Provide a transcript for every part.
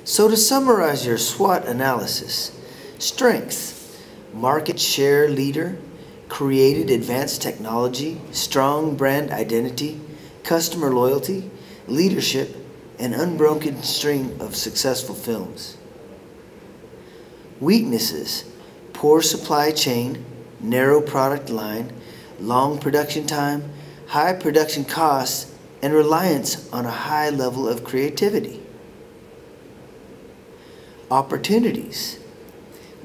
So to summarize your SWOT analysis: strengths: market share leader, created advanced technology, strong brand identity, customer loyalty, leadership, and unbroken string of successful films. Weaknesses: poor supply chain, narrow product line, long production time, high production costs, and reliance on a high level of creativity. Opportunities: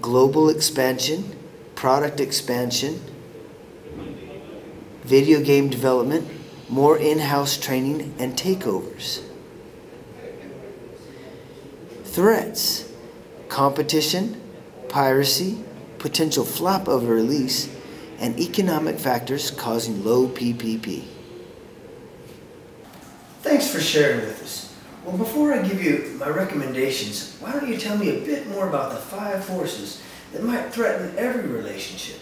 global expansion, product expansion, video game development, more in-house training, and takeovers. Threats: competition, piracy, potential flop of a release, and economic factors causing low PPP. Thanks for sharing with us. Well, before I give you my recommendations, why don't you tell me a bit more about the 5 forces that might threaten every relationship?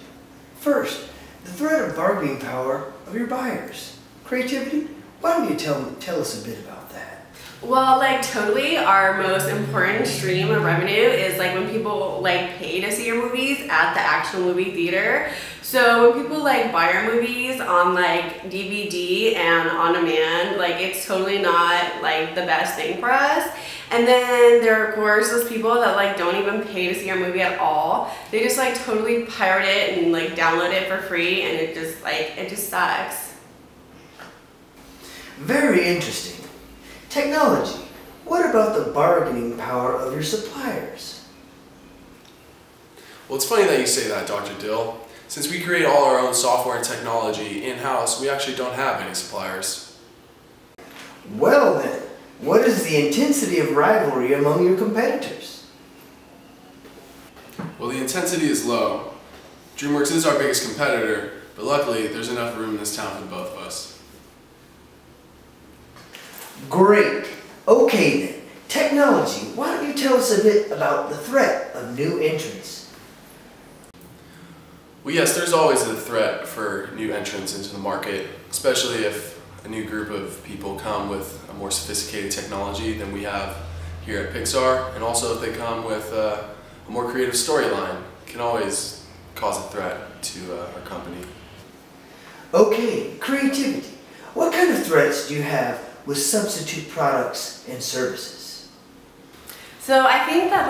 First, the threat of bargaining power of your buyers. Creativity? Why don't you tell us a bit about that? Well, totally our most important stream of revenue is when people pay to see your movies at the actual movie theater. So when people buy our movies on DVD and on demand, it's totally not the best thing for us. And then there are of course those people that don't even pay to see our movie at all. They just totally pirate it and download it for free, and it just sucks. Very interesting. Technology. What about the bargaining power of your suppliers? Well, it's funny that you say that, Dr. Dill. Since we create all our own software and technology in-house, we actually don't have any suppliers. Well then, what is the intensity of rivalry among your competitors? Well, the intensity is low. DreamWorks is our biggest competitor, but luckily there's enough room in this town for both of us. Great. Okay then, technology. Why don't you tell us a bit about the threat of new entrants? Well, yes, there's always a threat for new entrants into the market, especially if a new group of people come with a more sophisticated technology than we have here at Pixar, and also if they come with a more creative storyline. It can always cause a threat to our company. Okay, creativity. What kind of threats do you have with substitute products and services? So I think that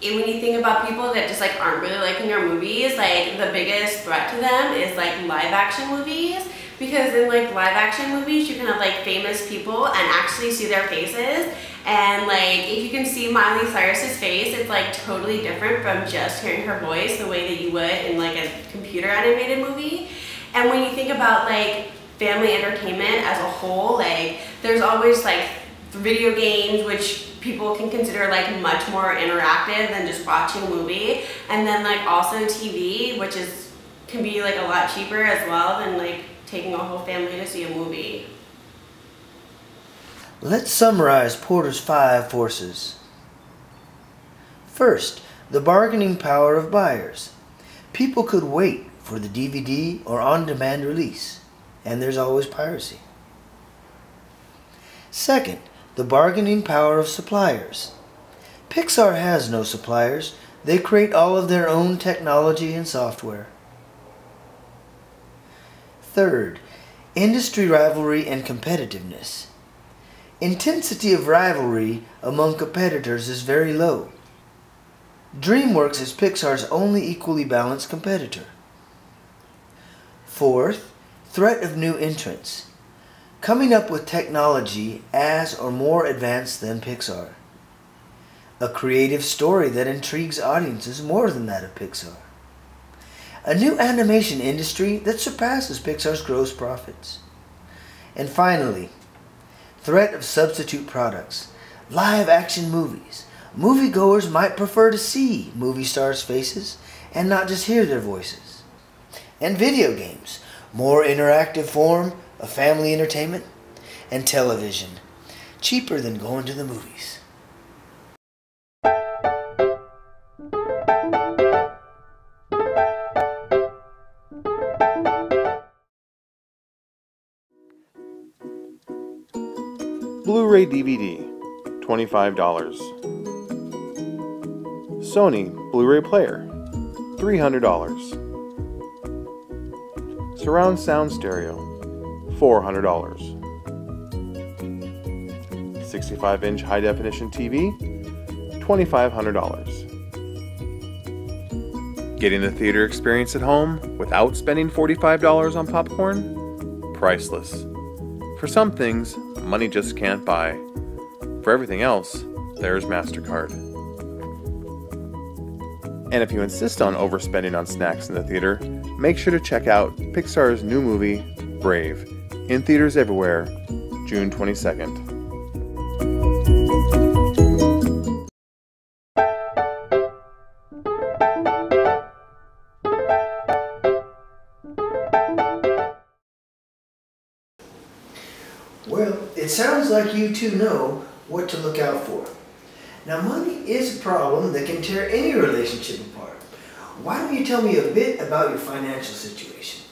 when you think about people that just aren't really liking our movies, the biggest threat to them is live action movies. Because in live action movies you can have famous people and actually see their faces, and if you can see Miley Cyrus's face, it's totally different from just hearing her voice the way that you would in a computer animated movie. And when you think about family entertainment as a whole, there's always video games, which people can consider much more interactive than just watching a movie, and then also TV, which can be a lot cheaper as well than taking a whole family to see a movie. Let's summarize Porter's 5 forces. First, the bargaining power of buyers. People could wait for the DVD or on-demand release, and there's always piracy. Second, the bargaining power of suppliers. Pixar has no suppliers. They create all of their own technology and software. Third, industry rivalry and competitiveness. Intensity of rivalry among competitors is very low. DreamWorks is Pixar's only equally balanced competitor. Fourth, threat of new entrants. Coming up with technology as or more advanced than Pixar. A creative story that intrigues audiences more than that of Pixar. A new animation industry that surpasses Pixar's gross profits. And finally, threat of substitute products. Live action movies. Moviegoers might prefer to see movie stars' faces and not just hear their voices. And video games. More interactive form of family entertainment. And television. Cheaper than going to the movies. Blu-ray DVD, $25. Sony Blu-ray player, $300. Surround sound stereo, $400. 65-inch high-definition TV, $2,500. Getting the theater experience at home without spending $45 on popcorn? Priceless. For some things, money just can't buy. For everything else, there's MasterCard. And if you insist on overspending on snacks in the theater, make sure to check out Pixar's new movie, Brave, in theaters everywhere, June 22nd. Well, it sounds like you two know what to look out for. Now, money is a problem that can tear any relationship apart. Why don't you tell me a bit about your financial situation?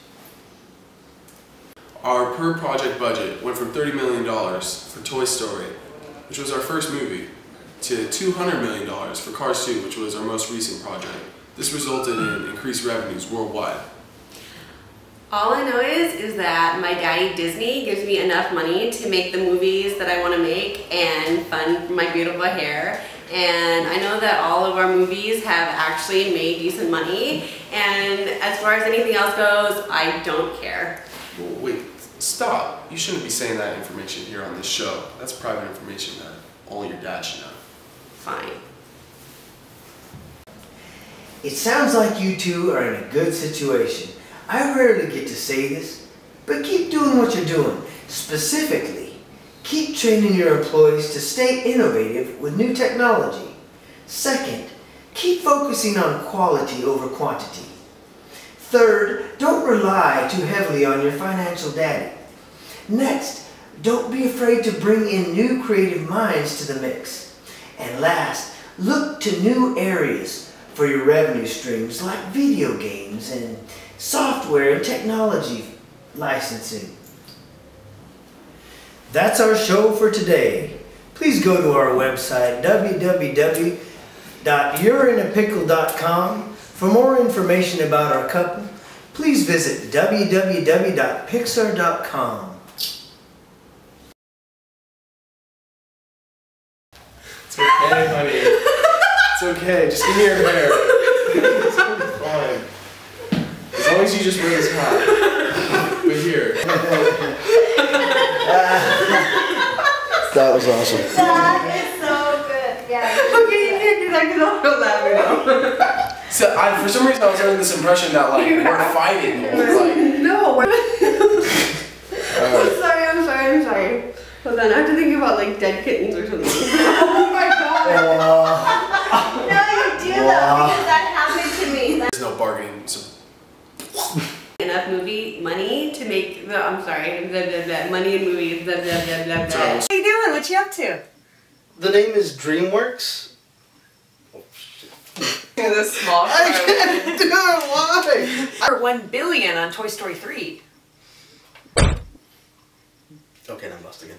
Our per project budget went from $30 million for Toy Story, which was our first movie, to $200 million for Cars 2, which was our most recent project. This resulted in increased revenues worldwide. All I know is that my daddy Disney gives me enough money to make the movies that I want to make and fund my beautiful hair. And I know that all of our movies have actually made decent money. And as far as anything else goes, I don't care. Well, wait, stop. You shouldn't be saying that information here on this show. That's private information that only your dad should know. Fine. It sounds like you two are in a good situation. I rarely get to say this, but keep doing what you're doing. Specifically, keep training your employees to stay innovative with new technology. Second, keep focusing on quality over quantity. Third, don't rely too heavily on your financial daddy. Next, don't be afraid to bring in new creative minds to the mix. And last, look to new areas for your revenue streams like video games and software and technology licensing. That's our show for today. Please go to our website www.youreinapickle.com for more information about our couple. Please visit www.pixar.com. It's okay, honey. It's okay. Just give me your hair. It's gonna be fine. As long as you just wear this hat. But here. That was awesome. That is so good. Yeah. Okay, you can't do that because I'll feel laughing now. So, for some reason, I was under this impression that, like, we're fighting. Like, No. I'm sorry. Hold on, I have to think about like dead kittens or something. Oh my god. No, you do though, because that happened to me. there's no bargaining. So Enough money to make the, money in movies, blah, blah, blah, blah, blah. Sorry. What are you doing? What you up to? The name is DreamWorks. The small I can't do it. Why? Or 1 billion on Toy Story 3. Okay, I'm lost again.